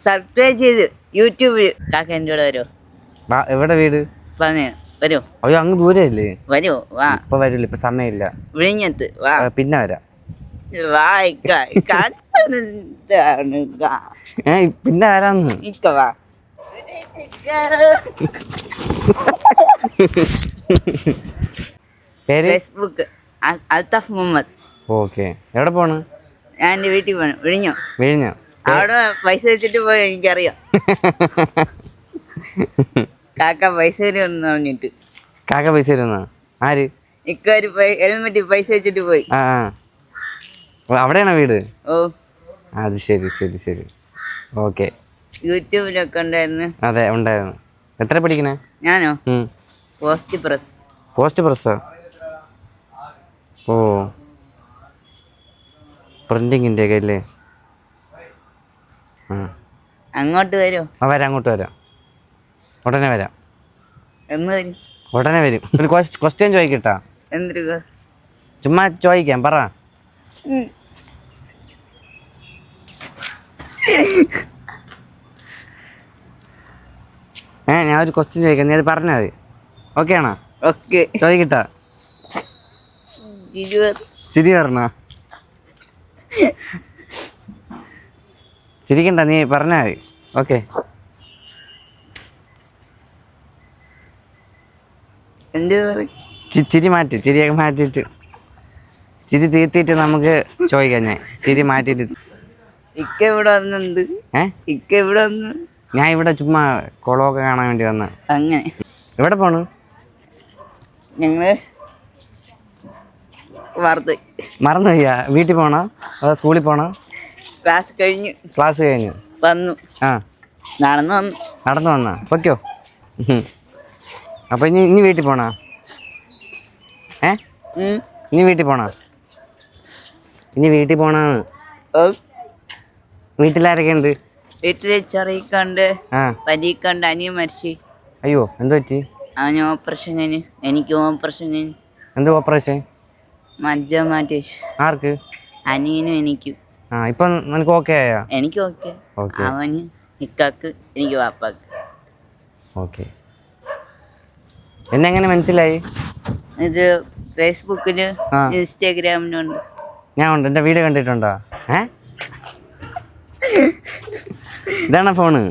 Subscribe ചെയ്ത് യൂട്യൂബിൽ കാക്ക എൻ്റെ കൂടെ വരുമോ? എവിടെ വീട്? പറഞ്ഞു വരുമോ? അയ്യോ അങ്ങ് ദൂരല്ലേ? വരുമോ? വാ. ഇപ്പൊ വരില്ല, ഇപ്പൊ സമയമില്ല. വിഴിഞ്ഞത്ത് വാ. പിന്നെ വരാം. പിന്നെ ആരാന്ന് ഇക്ക വാ. പേര്? ഫേസ്ബുക്ക് അൽത്താഫ് മുഹമ്മദ്. ഓക്കെ. എവിടെ പോണ്? ഞാൻ എൻ്റെ വീട്ടിൽ പോകണം. വിഴിഞ്ഞോ? വിഴിഞ്ഞോ? അവിടെ പൈസ വെച്ചിട്ട് പോയി. എനിക്കറിയാം. കാക്ക പൈസ തരുമെന്ന് പറഞ്ഞിട്ട്. കാക്ക പൈസ തരുന്ന ആര്? ഇക്കൊരു ഹെൽമെറ്റ് പൈസ വെച്ചിട്ട് പോയി. ആ അവിടെയാണോ വീട്? ഓ അത് ശരി ശരി ശരി. ഓക്കെ. യൂട്യൂബിലൊക്കെ ഉണ്ടായിരുന്നു. അതെ ഉണ്ടായിരുന്നു. എത്ര പഠിക്കണേ? ഞാനോ? Post press. പോസ്റ്റ് പ്രസ്സോ? ഓ പ്രിന്റിങ്ങിൻ്റെ ഒക്കെ അല്ലേ? അങ്ങോട്ട് വരുമോ? വരാം, അങ്ങോട്ട് വരാം. ഉടനെ വരാം. എന്ന് വരും? ഉടനെ വരും. ഒരു ക്വസ്റ്റ്യൻ ചോദിക്കട്ടാ? എന്തൊരു ക്വസ്റ്റ്യൻ? ചുമ്മാ ചോദിക്കാം, പറ. ഞാൻ ഒരു ക്വസ്റ്റ്യൻ ചോദിക്കാം, നീ അത് പറഞ്ഞാൽ മതി. ഓക്കെ ആണോ? ഓക്കെ. ചോദിക്കട്ടാ? ചിരി പറഞ്ഞ ചിരിക്കണ്ട, നീ പറഞ്ഞാൽ മതി. ഓക്കെ. ചിരി മാറ്റി, ചിരിയൊക്കെ മാറ്റിയിട്ട് ചിരി തീർത്തിട്ട് നമുക്ക് ചോദിക്കാം. ഞാൻ ചിരി മാറ്റിയിട്ട്. ഇക്ക ഇവിടെ വന്നുണ്ട്. ഇക്ക ഇവിടെ വന്നു. ഞാൻ ഇവിടെ ചുമ്മാ കുളമൊക്കെ കാണാൻ വേണ്ടി വന്ന. അങ്ങനെ. എവിടെ പോണു? ഞങ്ങള് മറന്നു പോയാ? വീട്ടിൽ പോണോ അതോ സ്കൂളിൽ പോണോ? ക്ലാസ് കഴിഞ്ഞു. ക്ലാസ് കഴിഞ്ഞു വന്നു. നടന്നു വന്നാ? പൊയ്ക്കോ. അപ്പൊ ഇനി വീട്ടിൽ പോണോ? ഇനി വീട്ടിൽ പോണോ? ഇനി വീട്ടിൽ പോണാന്ന്. വീട്ടിലാരൊക്കെ ഉണ്ട്? വീട്ടില് ചെറിയക്കണ്ട്, വലിയക്കണ്ട്. അനിയൻ മരിച്ചു. അയ്യോ, എന്ത് പറ്റി? അവന് ഓപ്പറേഷൻ കഴിഞ്ഞ്. എനിക്ക് ഓപ്പറേഷൻ കഴിഞ്ഞ്. എന്ത് ഓപ്പറേഷൻ? മജ്ജ മാറ്റി. ആർക്ക്? അനിയനും എനിക്കും. ഇപ്പൊ നിനക്ക് ഓക്കെ ആയാ? എനിക്ക് ഓക്കെ. അവന് ഇക്കാക്ക്, എനിക്ക് വാപ്പാക്ക്. ഓക്കെ. എന്നെങ്ങനെ മനസ്സിലായി? ഇത് ഫേസ്ബുക്കില് ഇൻസ്റ്റാഗ്രാമിലുണ്ട്. ഞാൻ ഉണ്ട്. എൻ്റെ വീഡിയോ കണ്ടിട്ടുണ്ടോ? ഇതാണോ ഫോണ്?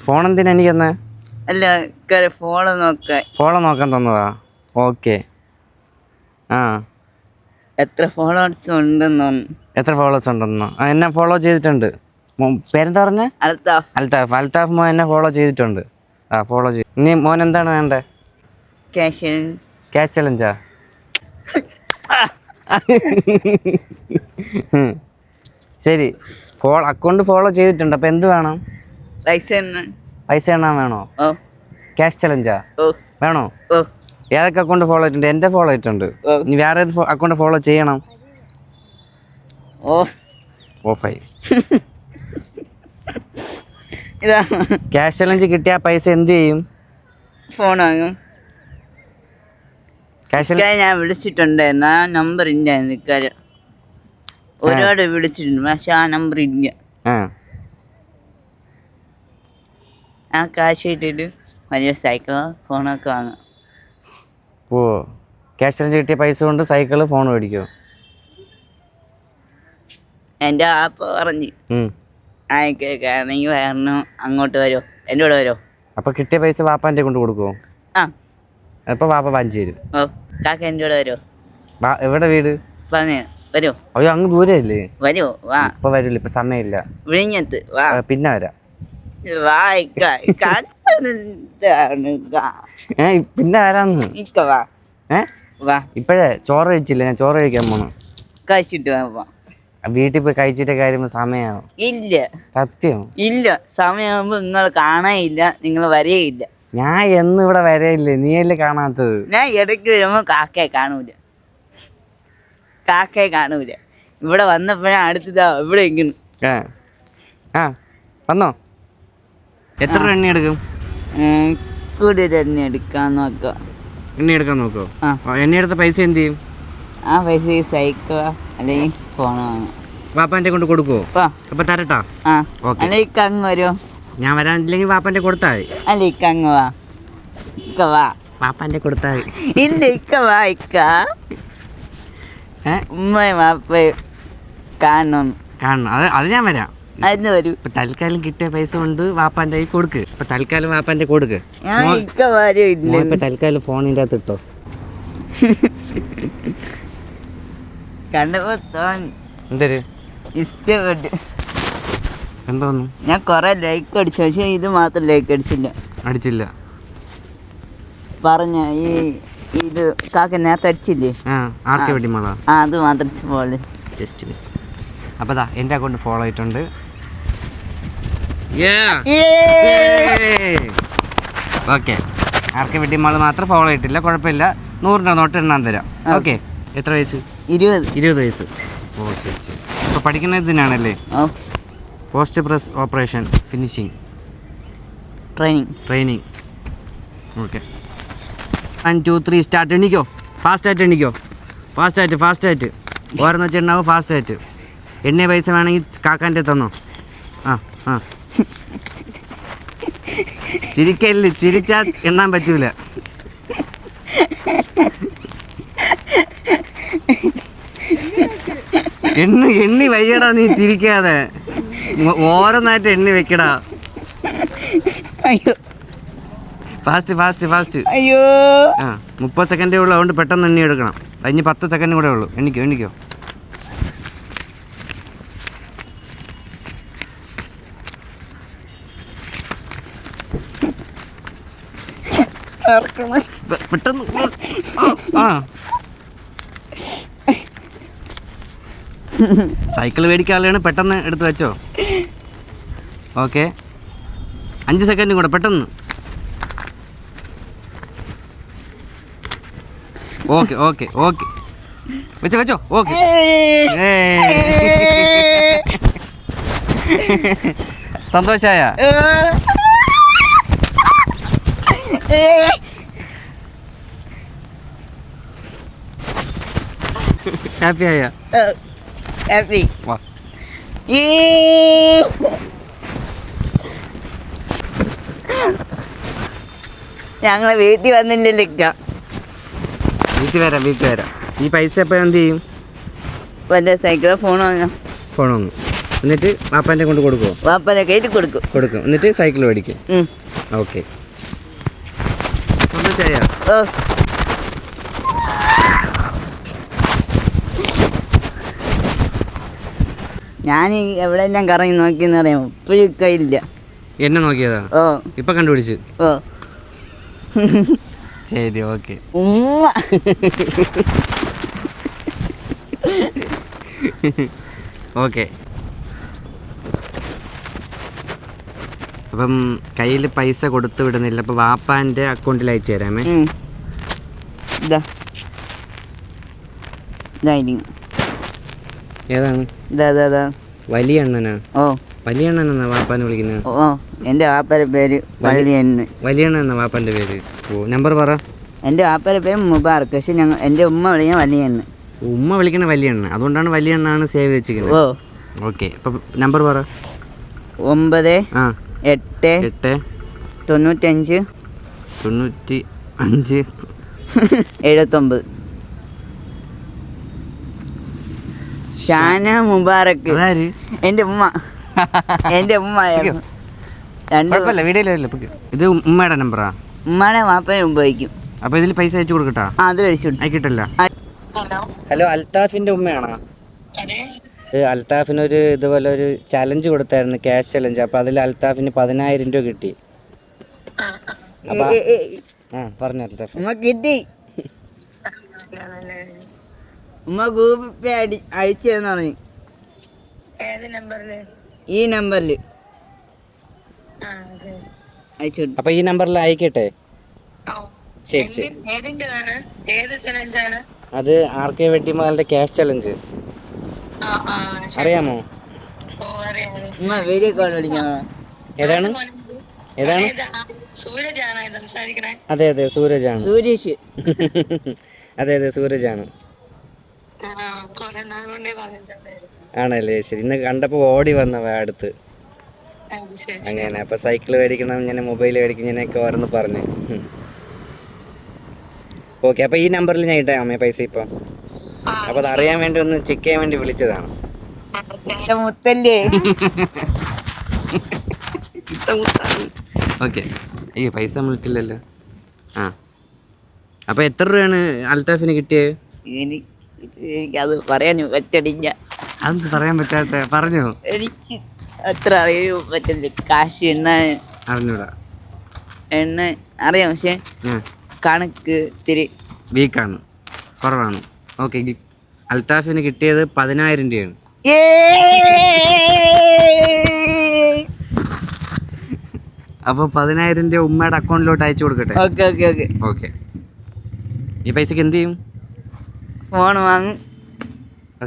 ഫോൺ എന്തിനാ എനിക്ക് തന്നെ? അല്ല, ഫോളോ നോക്കാൻ തന്നതാ. ഓക്കെ. എത്ര ഫോളോവേഴ്സ് ഉണ്ടെന്നോ? എത്ര ഫോളോവേഴ്സ് ഉണ്ടെന്നോ? എന്നെ ഫോളോ ചെയ്തിട്ടുണ്ട്. പേരെന്താ പറഞ്ഞ? അൽത്താഫ്. അൽത്താഫ് മോൻ എന്നെ ഫോളോ ചെയ്തിട്ടുണ്ട്. ഫോളോ ചെയ്തു. ഇനി മോൻ എന്താണ് വേണ്ടേ? ക്യാഷ് ചലഞ്ചാ? ശരി. അക്കൗണ്ട് ഫോളോ ചെയ്തിട്ടുണ്ട്. അപ്പൊ എന്ത് വേണം? പൈസ എണ്ണാൻ വേണോ? ക്യാഷ് ചലഞ്ചാ വേണോ? ഏതൊക്കെ അക്കൗണ്ട് ഫോളോ ചെയ്തിട്ടുണ്ട്? എൻ്റെ ഫോളോ ചെയ്തിട്ടുണ്ട്. ഇനി വേറെ ഏത് അക്കൗണ്ട് ഫോളോ ചെയ്യണം? ഓഫായി. ക്യാഷ് ചലഞ്ച് കിട്ടിയ പൈസ എന്ത് ചെയ്യും? ഫോൺ വാങ്ങും. ഞാൻ വിളിച്ചിട്ടുണ്ടായിരുന്നു. ആ നമ്പർ ഇല്ലായിരുന്നു ഇക്കാര്യം. ഒരുപാട് വിളിച്ചിട്ടുണ്ട്, പക്ഷെ ആ നമ്പർ ഇല്ല. ആ കാശ് കിട്ടിയിട്ട് വലിയ സൈക്കിളോ ഫോണൊക്കെ വാങ്ങാം. ക്യാഷ് ചലഞ്ച് കിട്ടിയ പൈസ കൊണ്ട് സൈക്കിള് ഫോൺ മേടിക്കുമോ? എൻ്റെ ആപ്പ പറഞ്ഞു ആയിക്കാണെങ്കിൽ വരണം, അങ്ങോട്ട് വരുമോ, എൻ്റെ കൂടെ വരുമോ? അപ്പൊ കിട്ടിയ പൈസ വാപ്പാൻ്റെ കൊണ്ട് കൊടുക്കുമോ? അപ്പൊ വാപ്പ വാങ്ങിച്ചു തരും. കാക്ക എൻ്റെ കൂടെ വരുമോ? എവിടെ വീട്? പറഞ്ഞു വരുമോ? അയ്യോ അങ്ങ് ദൂരല്ലേ? വരുമോ? വാ. ഇപ്പൊ വരില്ല, ഇപ്പൊ സമയമില്ല. വിഴിഞ്ഞത്ത് വാ. പിന്നെ വരാം. പിന്നെ ആരാന്ന്? ഇപ്പഴേ ചോറ് കഴിച്ചില്ല. ഞാൻ ചോറ് കഴിക്കാൻ പോണു. കഴിച്ചിട്ട് വീട്ടിൽ പോയി കഴിച്ചിട്ട് കാര്യം സമയമാവും. ഇല്ല. സത്യം ഇല്ല. സമയമാകുമ്പോ നിങ്ങൾ കാണാനില്ല, നിങ്ങൾ വരെയില്ല. ഞാൻ എന്ന് ഇവിടെ വരെയില്ലേ? നീയല്ലേ കാണാത്തത്? ഞാൻ ഇടയ്ക്ക് വരുമ്പോ കാക്കയെ കാണൂല. ഇവിടെ വന്നപ്പോഴാ അടുത്തതാ ഇവിടെ ഇരിക്കുന്നു. വന്നോ? എത്ര എണ്ണ എടുക്കും? കൂടുതൽ എണ്ണ എടുക്കാൻ നോക്കാം. എണ്ണ എടുക്കാൻ നോക്കോ? എണ്ണ എടുത്ത പൈസ എന്ത് ചെയ്യും? ആ പൈസ സൈക്കിളോ അല്ലെങ്കിൽ ഫോണോ വാങ്ങാം. വാപ്പാൻ്റെ കൊണ്ട് കൊടുക്കുവോ? അപ്പൊ തരട്ടാ? ഓക്കെ. അല്ല ഇക്ക അങ്ങ് വരുമോ? ഞാൻ വരാനില്ലെങ്കിൽ വാപ്പാൻ്റെ കൊടുത്താൽ മതി. അല്ല ഇക്ക അങ്ങ് വാ. ഇക്ക വാ. വാപ്പാൻ്റെ കൊടുത്താൽ മതി. ഇല്ല ഇക്ക വാ. ഇക്ക ഉമ്മയും വാപ്പയും കാണണം. അത് ഞാൻ വരാം. അതിന് വരൂ. ഇപ്പൊ തൽക്കാലം കിട്ടിയ പൈസ കൊണ്ട് വാപ്പാൻ്റെ കൈ കൊടുക്ക്. ഇപ്പൊ തൽക്കാലം വാപ്പാൻ്റെ കൊടുക്ക്. ഇക്ക വരും. ഇപ്പൊ തൽക്കാലം ഫോണിൻ്റെ അകത്ത് ഇട്ടോ. കണ്ടപ്പോ തോന്നി. എന്തൊരു ഇഷ്ടപ്പെട്ടു. എന്തോന്നു? ഞാൻ കൊറേ ലൈക്ക് അടിച്ചു, പക്ഷെ ഇത് മാത്രം ലൈക്ക് അടിച്ചില്ല. പറഞ്ഞ ഇത് കാക്ക നേരത്തെ അടിച്ചില്ലേ? ആർക്കെ വേണ്ടി മോളാ? അത് മാത്രം പോലെ ജസ്റ്റ് മിസ്. അപ്പൊ എൻ്റെ അക്കൗണ്ട് ഫോളോ ആയിട്ടുണ്ട്. ഓക്കെ. ആർക്കെ വേണ്ടി മോള് മാത്രം ഫോളോ ആയിട്ടില്ല, കുഴപ്പമില്ല. 100 രൂപ നോട്ട് എണ്ണാൻ തരാം. ഓക്കെ. എത്ര വയസ്സ്? 20 വയസ്സ്. ഓ ശരി ശരി. ഇപ്പോൾ പഠിക്കുന്ന ഇതിനാണല്ലേ? Post press operation finishing training. Okay. 1 2 3 start. എണ്ണിക്കോ. ഫാസ്റ്റായിട്ട് എണ്ണിക്കോ. ഫാസ്റ്റായിട്ട് ഓരോന്ന് വെച്ച് എണ്ണാവും. ഫാസ്റ്റായിട്ട് എണ്ണിയ പൈസ വേണമെങ്കിൽ കാക്കാൻ്റെ തന്നോ. ചിരിക്കല്ല്. ചിരിച്ചാൽ എണ്ണാൻ പറ്റൂല. എണ്ണി വയ്യടാ, നീ ചിരിക്കാതെ. ഓരോന്നായിട്ട് എണ്ണി വെക്കടാ. ഫാസ്റ്റ്. അയ്യോ. 30 സെക്കൻഡേ ഉള്ളൂ, അതുകൊണ്ട് പെട്ടെന്ന് എണ്ണി എടുക്കണം. അതിന് 10 സെക്കൻഡ് കൂടെ ഉള്ളൂ. എണ്ണിക്കോ. പെട്ടെന്ന്. സൈക്കിൾ മേടിക്കാനുള്ളതാണ്, പെട്ടെന്ന് എടുത്ത് വെച്ചോ. ഓക്കെ. 5 സെക്കൻഡും കൂടെ പെട്ടെന്ന്. ഓക്കെ. വെച്ചോ. ഓക്കെ. സന്തോഷായ? ഹാപ്പി ആയ? ഹാപ്പി. ഞങ്ങളെ വീട്ടിൽ വന്നില്ലല്ലോ. വീട്ടിൽ വരാം. ഈ പൈസ എപ്പോൾ എന്ത് ചെയ്യും? വല്ല സൈക്കിളോ ഫോണോ വന്നു എന്നിട്ട് വാപ്പാൻ്റെ കൊണ്ട് കൊടുക്കുമോ? വാപ്പാനെ കയറ്റി കൊടുക്കും. എന്നിട്ട് സൈക്കിൾ മേടിക്കും. ഓക്കെ. സന്തോഷായ? ഞാൻ എവിടെയെല്ലാം കറങ്ങി നോക്കിയെന്ന് പറയാം, ഇപ്പോഴും കയ്യില്ല. എന്നെ നോക്കിയതാ? ഇപ്പൊ കണ്ടുപിടിച്ചു. ശരി. ഓക്കെ. ഓക്കെ. അപ്പം കയ്യിൽ പൈസ കൊടുത്തു വിടുന്നില്ല. അപ്പോൾ വാപ്പാൻ്റെ അക്കൗണ്ടിൽ അയച്ചു തരാമേ. ഏതാണ്? വലിയ അണ്ണനാ? വലിയ അണ്ണനാ വാപ്പാനെ വിളിക്കുന്നത്? എൻ്റെ വാപ്പാൻ്റെ പേര് വലിയ അണ്ണനാ വാപ്പാൻ്റെ പേര്? നമ്പർ പറ. എൻ്റെ വാപ്പാൻ്റെ പേര് മുബാറക്ക്, പക്ഷെ എൻ്റെ ഉമ്മ വിളിക്കുന്ന വലിയ അണ്ണ. ഉമ്മ വിളിക്കണ വലിയ അണ്ണ, അതുകൊണ്ടാണ് വലിയ അണ്ണാണ് സേവ് വെച്ചിരിക്കുന്നത്. ഓക്കെ. അപ്പം നമ്പർ പറ. 9 8 95 79. ഷാന മുബാറക്ക്. എൻ്റെ ഉമ്മ. വീഡിയോയിലല്ലേ? ഇത് ഉമ്മയുടെ നമ്പറാ? ഉമ്മയുടെ വാപ്പനെ ഉപയോഗിക്കും. അപ്പൊ ഇതിൽ പൈസ അയച്ചു കൊടുക്കട്ടാ? അത് കഴിച്ചു അയക്കിട്ടല്ല. ഹലോ, അൽത്താഫിന്റെ ഉമ്മയാണോ? അൽത്താഫിനൊരു ഇതുപോലെ ഒരു ചലഞ്ച് കൊടുത്തായിരുന്നു, ക്യാഷ് ചലഞ്ച്. അപ്പൊ അതിൽ അൽത്താഫിന് 10,000 രൂപ കിട്ടി. പറഞ്ഞു അൽത്താഫ്. ഉമ്മ കിട്ടി. ഉമ്മ ഗൂഗിൾ പേ അയച്ചു എന്ന് പറഞ്ഞു. ഈ നമ്പറിൽ അയച്ചു. അപ്പൊ ഈ നമ്പറിൽ അയക്കട്ടെ? ശരി. അത് RK വെട്ടിമാലിന്റെ ക്യാഷ് ചലഞ്ച് അറിയാമോ? വീഡിയോ കോൾ വിളിക്കാമോ? ഏതാണ്? അതെ സൂരജാണ്. സൂരേഷ്. അതെ സൂരജാണ്. ആണല്ലേ, ശരി. ഇന്ന് കണ്ടപ്പോൾ ഓടി വന്നവ അടുത്ത്. അങ്ങനെ അപ്പോൾ സൈക്കിൾ മേടിക്കണം, ഞാൻ മൊബൈൽ മേടിക്കും, ഞാനൊക്കെ ഓരോന്ന് പറഞ്ഞു. ഓക്കെ, അപ്പോൾ ഈ നമ്പറിൽ ഞാൻ ഇട്ടേ അമ്മേ പൈസ ഇപ്പം. അപ്പോൾ അത് അറിയാൻ വേണ്ടി ഒന്ന് ചെക്ക് ചെയ്യാൻ വേണ്ടി വിളിച്ചതാണ്. മുത്തല്ലേ. ഓക്കെ. അയ്യോ, പൈസ വിളിക്കില്ലല്ലോ. ആ, അപ്പോൾ എത്ര രൂപയാണ് അൽത്താഫിന് കിട്ടിയത്? എനിക്കത് പറയാൻ പറ്റണില്ല. അതെന്ത് പറയാൻ പറ്റാത്ത? പറഞ്ഞോ. എനിക്ക് അത്ര അറിയാൻ പറ്റില്ല. കാശ് എണ്ണ അറിഞ്ഞൂടാ. എണ്ണ അറിയാം, പക്ഷെ കണക്ക് ഇത്തിരി വീക്കാണ്, കുറവാണ്. ഓക്കെ, അൽത്താഫിന് കിട്ടിയത് 10,000 രൂപയാണ്. അപ്പോൾ 10,000 രൂപ ഉമ്മയുടെ അക്കൗണ്ടിലോട്ട് അയച്ചു കൊടുക്കട്ടെ? Okay okay okay okay. ഈ പൈസക്ക് എന്ത് ചെയ്യും? ഫോൺ വാങ്ങും,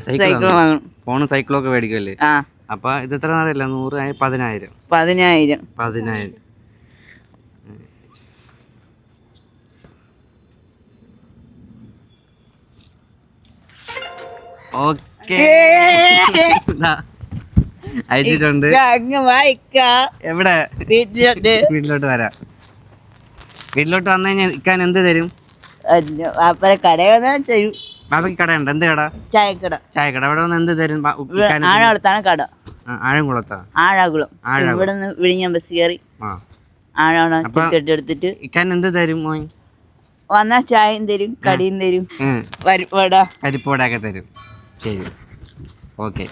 സൈക്കിൾ വാങ്ങും. ഫോണും സൈക്കിളൊക്കെ മേടിക്കുമല്ലേ? ആ. അപ്പോൾ ഇത് എത്ര അറിയില്ല, 100, 10,000. 10,000. ഓക്കെ, അയച്ചിട്ടുണ്ട്. എവിടെ? വീട്ടിലോട്ട് വരാം. വീട്ടിലോട്ട് വന്നു കഴിഞ്ഞാൽ ഇക്കാൻ എന്ത് തരും? കട തരും. ബാബയ്ക്ക് കടയുണ്ട്. എന്ത് കട? ചായക്കട. ചായക്കട. അവിടെ വന്ന് എന്ത് തരും? ആഴാകുളത്താണ് കട. ആഴംകുളത്താ? ആഴാകുളം. ഇവിടെ നിന്ന് വിഴിഞ്ഞാൻ ബസ് കയറി ആഴാകുളം ടിക്കറ്റ് എടുത്തിട്ട് ഇക്കാൻ എന്ത് തരും? മോൻ വന്നാ ചായയും തരും, കടിയും തരും, പരിപ്പോടൊക്കെ തരും. ശരി, ഓക്കെ.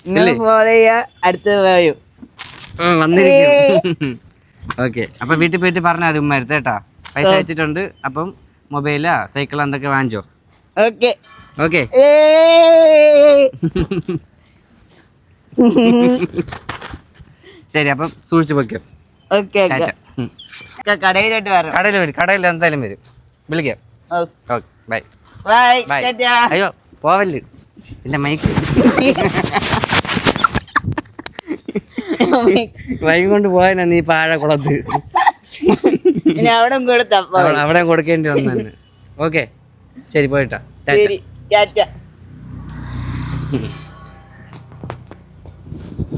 നിങ്ങൾ ഫോളോ ചെയ്യാ, അടുത്തത് വരും. വന്നിരിക്കും. ഓക്കെ, അപ്പൊ വീട്ടിൽ പോയിട്ട് പറഞ്ഞാൽ മതി ഉമ്മ എടുത്ത് കേട്ടാ. പൈസ അയച്ചിട്ടുണ്ട്. അപ്പം മൊബൈലാ സൈക്കിൾ എന്തൊക്കെ വാങ്ങിച്ചോ? Okay okay. ശരി, അപ്പം സൂക്ഷിച്ചു വെക്കോ. ഓക്കെ. കടയിലോട്ട് വരാം. കടയിൽ എന്തായാലും വരും, വിളിക്കാം. Okay, bye. ബൈ. അയ്യോ, പോവല്ലേ എന്റെ മൈക്ക്. വൈകി കൊണ്ട് പോയാ നീ പാഴക്കുളത്ത്. അവിടെ കൊടുക്കേണ്ടി വന്നു. ഓക്കെ, ശരി, പോയിട്ടാ. ശരി, ടാറ്റ.